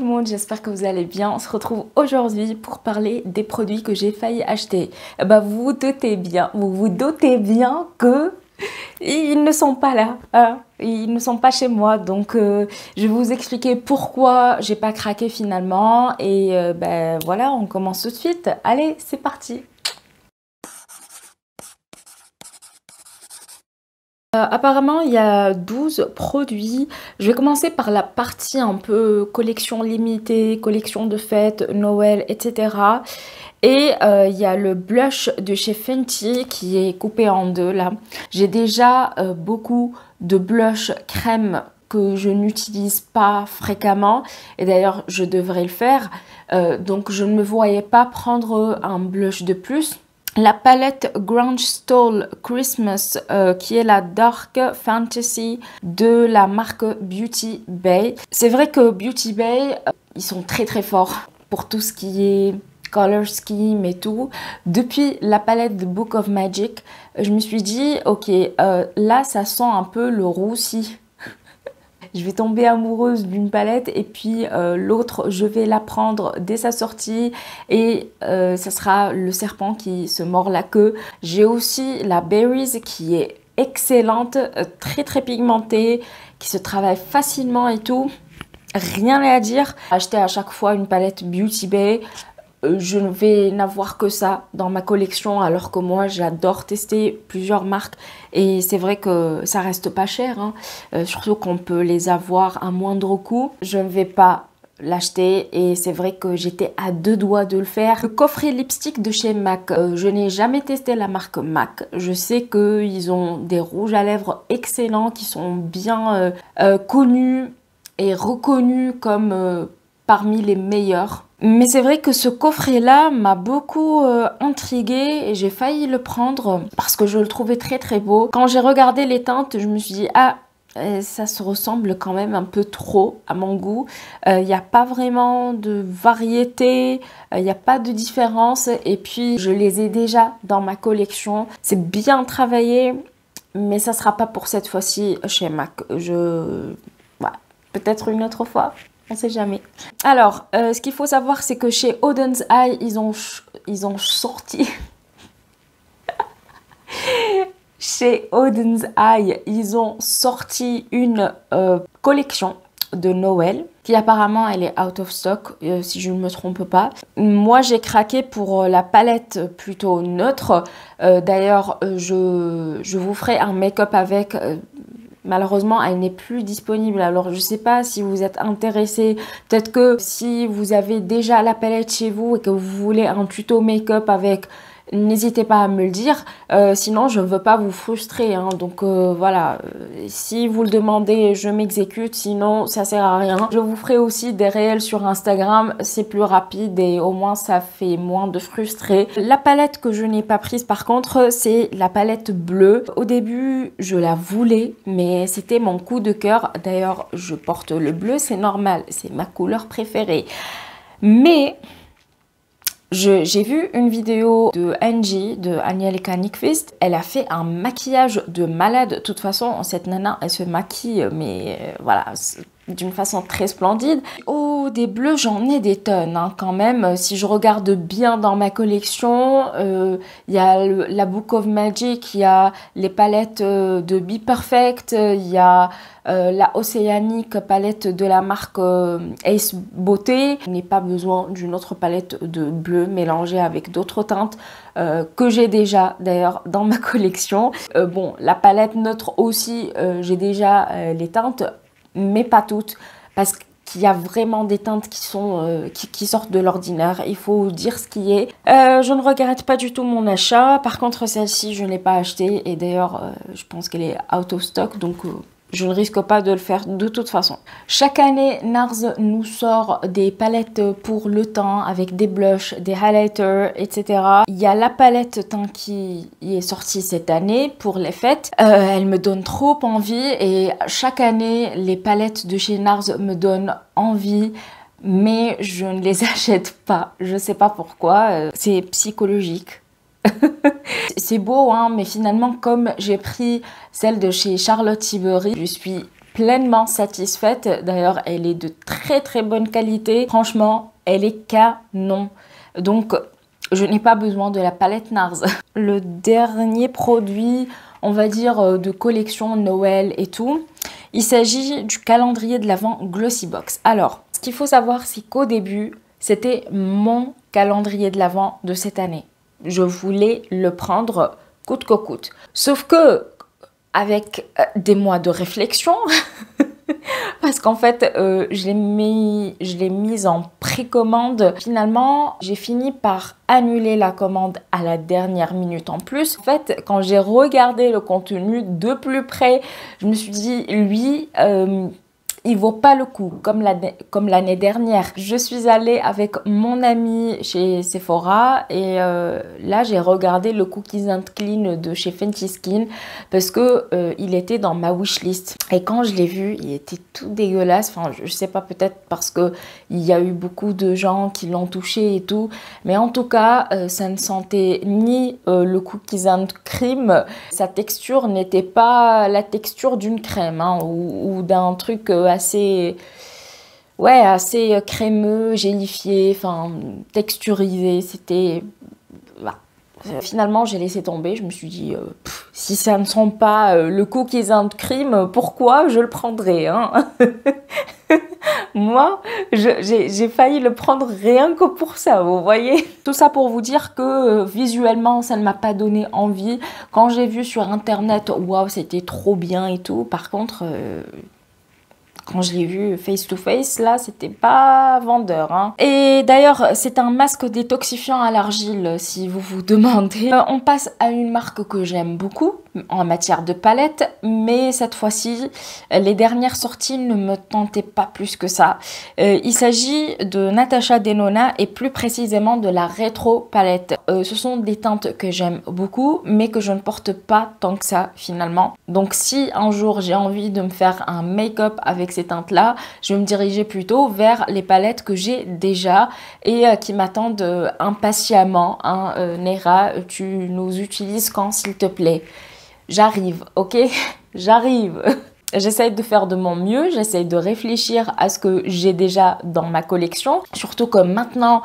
tout le monde, j'espère que vous allez bien. On se retrouve aujourd'hui pour parler des produits que j'ai failli acheter. Vous vous doutez bien que ils ne sont pas là, hein. Ils ne sont pas chez moi, donc je vais vous expliquer pourquoi j'ai pas craqué finalement. Et voilà, on commence tout de suite. Allez, c'est parti. Apparemment, il y a 12 produits. Je vais commencer par la partie un peu collection limitée, collection de fêtes, Noël, etc. Et il y a le blush de chez Fenty qui est coupé en deux là. J'ai déjà beaucoup de blush crème que je n'utilise pas fréquemment. Et d'ailleurs, je devrais le faire. Donc, je ne me voyais pas prendre un blush de plus. La palette Grunge Stole Christmas qui est la Dark Fantasy de la marque Beauty Bay. C'est vrai que Beauty Bay, ils sont très forts pour tout ce qui est color scheme et tout. Depuis la palette de Book of Magic, je me suis dit, ok, là ça sent un peu le roussi. Je vais tomber amoureuse d'une palette et puis l'autre, je vais la prendre dès sa sortie et ça sera le serpent qui se mord la queue. J'ai aussi la Berries qui est excellente, très pigmentée, qui se travaille facilement et tout. Rien à dire. Acheter à chaque fois une palette Beauty Bay. Je ne vais n'avoir que ça dans ma collection alors que moi j'adore tester plusieurs marques et c'est vrai que ça reste pas cher, hein. Surtout qu'on peut les avoir à moindre coût. Je ne vais pas l'acheter et c'est vrai que j'étais à deux doigts de le faire. Le coffret lipstick de chez MAC, je n'ai jamais testé la marque MAC. Je sais qu'ils ont des rouges à lèvres excellents qui sont bien connus et reconnus comme parmi les meilleurs. Mais c'est vrai que ce coffret-là m'a beaucoup intriguée et j'ai failli le prendre parce que je le trouvais très beau. Quand j'ai regardé les teintes, je me suis dit, ah, ça se ressemble quand même un peu trop à mon goût. Il n'y a pas vraiment de variété, il n'y a pas de différence et puis je les ai déjà dans ma collection. C'est bien travaillé, mais ça ne sera pas pour cette fois-ci chez MAC. Voilà, peut-être une autre fois. On sait jamais. Alors, ce qu'il faut savoir, c'est que chez Oden's Eye, ils ont sorti... Chez Oden's Eye, ils ont sorti une collection de Noël qui apparemment, elle est out of stock, si je ne me trompe pas. Moi, j'ai craqué pour la palette plutôt neutre. D'ailleurs, je vous ferai un make-up avec... Malheureusement, elle n'est plus disponible. Alors, je ne sais pas si vous êtes intéressé. Peut-être que si vous avez déjà la palette chez vous et que vous voulez un tuto make-up avec, n'hésitez pas à me le dire. Sinon, je ne veux pas vous frustrer, hein. Donc, voilà. Si vous le demandez, je m'exécute. Sinon, ça ne sert à rien. Je vous ferai aussi des réels sur Instagram. C'est plus rapide et au moins, ça fait moins de frustrer. La palette que je n'ai pas prise, par contre, c'est la palette bleue. Au début, je la voulais, mais c'était mon coup de cœur. D'ailleurs, je porte le bleu, c'est normal. C'est ma couleur préférée. Mais... j'ai vu une vidéo de Angie, de Angelica Nyqvist. Elle a fait un maquillage de malade. De toute façon, cette nana, elle se maquille, mais voilà, d'une façon très splendide. Oh, des bleus, j'en ai des tonnes, hein, quand même. Si je regarde bien dans ma collection, il y a la Book of Magic, il y a les palettes de Be Perfect, il y a la Océanique palette de la marque Ace Beauté. Je n'ai pas besoin d'une autre palette de bleu mélangée avec d'autres teintes que j'ai déjà d'ailleurs dans ma collection. Bon, la palette neutre aussi, j'ai déjà les teintes, mais pas toutes, parce qu'il y a vraiment des teintes qui sont qui sortent de l'ordinaire, il faut dire ce qui est. Je ne regrette pas du tout mon achat. Par contre, celle-ci, je ne l'ai pas achetée et d'ailleurs, je pense qu'elle est out of stock, donc je ne risque pas de le faire de toute façon. Chaque année, NARS nous sort des palettes pour le teint avec des blushs, des highlighters, etc. Il y a la palette teint qui est sortie cette année pour les fêtes. Elle me donne trop envie et chaque année, les palettes de chez NARS me donnent envie. Mais je ne les achète pas. Je ne sais pas pourquoi. C'est psychologique. C'est beau, hein, mais finalement, comme j'ai pris celle de chez Charlotte Tilbury, je suis pleinement satisfaite. D'ailleurs, elle est de très bonne qualité. Franchement, elle est canon. Donc, je n'ai pas besoin de la palette NARS. Le dernier produit, on va dire, de collection Noël et tout, il s'agit du calendrier de l'Avent Glossybox. Alors, ce qu'il faut savoir, c'est qu'au début, c'était mon calendrier de l'Avent de cette année. Je voulais le prendre coûte que coûte. Sauf que, avec des mois de réflexion, parce qu'en fait, je l'ai mise en précommande. Finalement, j'ai fini par annuler la commande à la dernière minute en plus. En fait, quand j'ai regardé le contenu de plus près, je me suis dit, lui, il vaut pas le coup, comme l'année dernière. Je suis allée avec mon ami chez Sephora et là, j'ai regardé le Cookies and Clean de chez Fenty Skin parce que il était dans ma wishlist. Et quand je l'ai vu, il était tout dégueulasse. Enfin, je sais pas, peut-être parce que il y a eu beaucoup de gens qui l'ont touché et tout. Mais en tout cas, ça ne sentait ni le Cookies and Cream. Sa texture n'était pas la texture d'une crème hein, ou d'un truc assez crémeux, gélifié, enfin texturisé. C'était finalement j'ai laissé tomber. Je me suis dit si ça ne sent pas le cookies and cream, pourquoi je le prendrais hein. Moi, j'ai failli le prendre rien que pour ça, vous voyez. Tout ça pour vous dire que visuellement, ça ne m'a pas donné envie. Quand j'ai vu sur internet, waouh, c'était trop bien et tout. Par contre, quand je l'ai vu face to face, là, c'était pas vendeur. Hein. Et d'ailleurs, c'est un masque détoxifiant à l'argile, si vous vous demandez. On passe à une marque que j'aime beaucoup en matière de palette, mais cette fois-ci, les dernières sorties ne me tentaient pas plus que ça. Il s'agit de Natasha Denona et plus précisément de la Retro Palette. Ce sont des teintes que j'aime beaucoup, mais que je ne porte pas tant que ça finalement. Donc si un jour j'ai envie de me faire un make-up avec ces teintes-là, je vais me diriger plutôt vers les palettes que j'ai déjà et qui m'attendent impatiemment. Hein. Nera, tu nous utilises quand s'il te plaît? J'arrive, ok? J'arrive. J'essaye de faire de mon mieux, j'essaye de réfléchir à ce que j'ai déjà dans ma collection. Surtout que maintenant,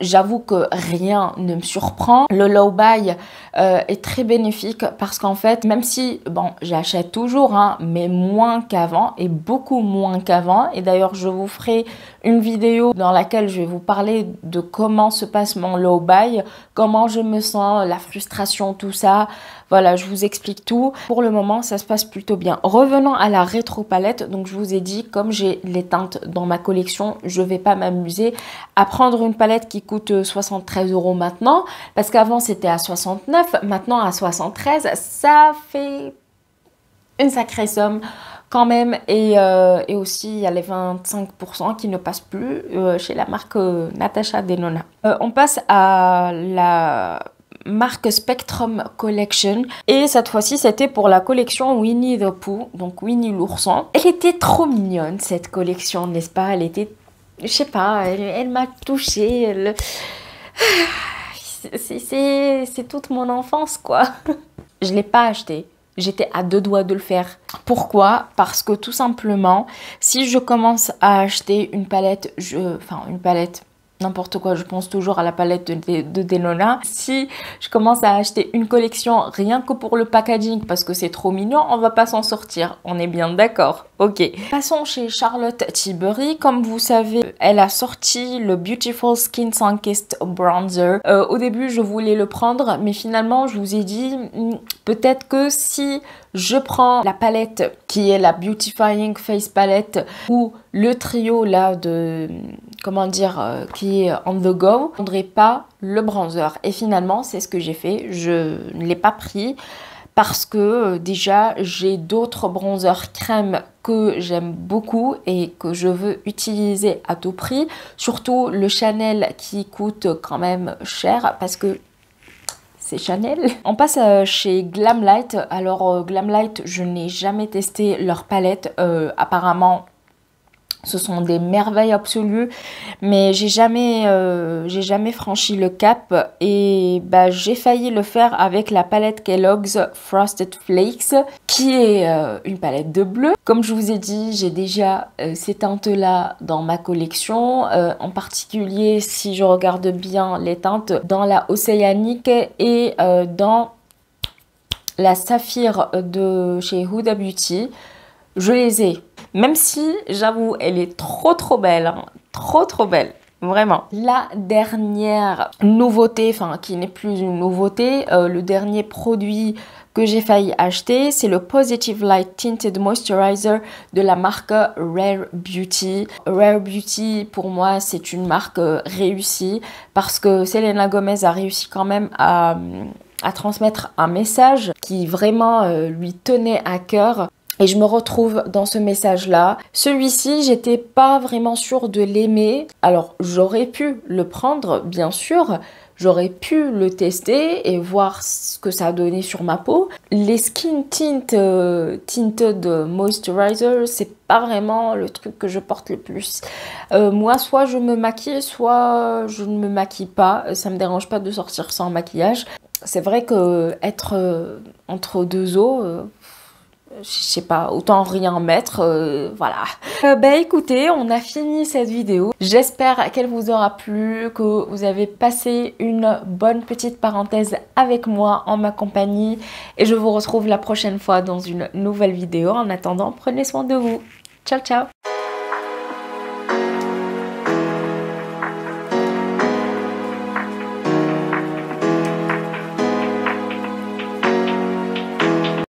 j'avoue que rien ne me surprend. Le low buy est très bénéfique parce qu'en fait, même si, bon, j'achète toujours, hein, mais moins qu'avant et beaucoup moins qu'avant. Et d'ailleurs, je vous ferai une vidéo dans laquelle je vais vous parler de comment se passe mon low buy, comment je me sens, la frustration, tout ça. Voilà, je vous explique tout. Pour le moment, ça se passe plutôt bien. Revenons à la rétro palette. Donc, je vous ai dit, comme j'ai les teintes dans ma collection, je vais pas m'amuser à prendre une palette qui coûte 73 € maintenant. Parce qu'avant, c'était à 69. Maintenant, à 73. Ça fait une sacrée somme quand même. Et aussi, il y a les 25% qui ne passent plus chez la marque Natasha Denona. On passe à la marque Spectrum Collection et cette fois-ci c'était pour la collection Winnie the Pooh, donc Winnie l'ourson. Elle était trop mignonne cette collection, n'est-ce pas? Elle était, je sais pas, elle m'a touchée. C'est toute mon enfance quoi. Je l'ai pas acheté. J'étais à deux doigts de le faire. Pourquoi? Parce que tout simplement, si je commence à acheter une palette, une palette, n'importe quoi, je pense toujours à la palette de Denona. Si je commence à acheter une collection rien que pour le packaging parce que c'est trop mignon, on va pas s'en sortir. On est bien d'accord? Ok. Passons chez Charlotte Tilbury. Comme vous savez, elle a sorti le Beautiful Skin Sunkissed Bronzer. Au début, je voulais le prendre, mais finalement, je vous ai dit, peut-être que si je prends la palette qui est la Beautifying Face Palette ou le trio là de, comment dire, qui est on the go, je ne prendrai pas le bronzer. Et finalement, c'est ce que j'ai fait. Je ne l'ai pas pris parce que déjà, j'ai d'autres bronzers crème que j'aime beaucoup et que je veux utiliser à tout prix. Surtout le Chanel qui coûte quand même cher parce que c'est Chanel. On passe chez Glamlight. Alors Glamlight, je n'ai jamais testé leur palette. Apparemment, Ce sont des merveilles absolues, mais j'ai jamais franchi le cap et bah, j'ai failli le faire avec la palette Kellogg's Frosted Flakes, qui est une palette de bleu. Comme je vous ai dit, j'ai déjà ces teintes-là dans ma collection, en particulier si je regarde bien les teintes dans la océanique et dans la saphir de chez Huda Beauty. Je les ai. Même si, j'avoue, elle est trop belle. Hein. Trop belle. Vraiment. La dernière nouveauté, enfin qui n'est plus une nouveauté, le dernier produit que j'ai failli acheter, c'est le Positive Light Tinted Moisturizer de la marque Rare Beauty. Rare Beauty, pour moi, c'est une marque réussie parce que Selena Gomez a réussi quand même à transmettre un message qui vraiment lui tenait à cœur. Et je me retrouve dans ce message-là. Celui-ci, j'étais pas vraiment sûre de l'aimer. Alors, j'aurais pu le prendre, bien sûr. J'aurais pu le tester et voir ce que ça a donné sur ma peau. Les Skin Tinted Moisturizer, c'est pas vraiment le truc que je porte le plus. Moi, soit je me maquille, soit je ne me maquille pas. Ça me dérange pas de sortir sans maquillage. C'est vrai que être entre deux eaux... je sais pas, autant rien mettre, voilà. Bah écoutez, on a fini cette vidéo. J'espère qu'elle vous aura plu, que vous avez passé une bonne petite parenthèse avec moi en ma compagnie. Et je vous retrouve la prochaine fois dans une nouvelle vidéo. En attendant, prenez soin de vous. Ciao, ciao!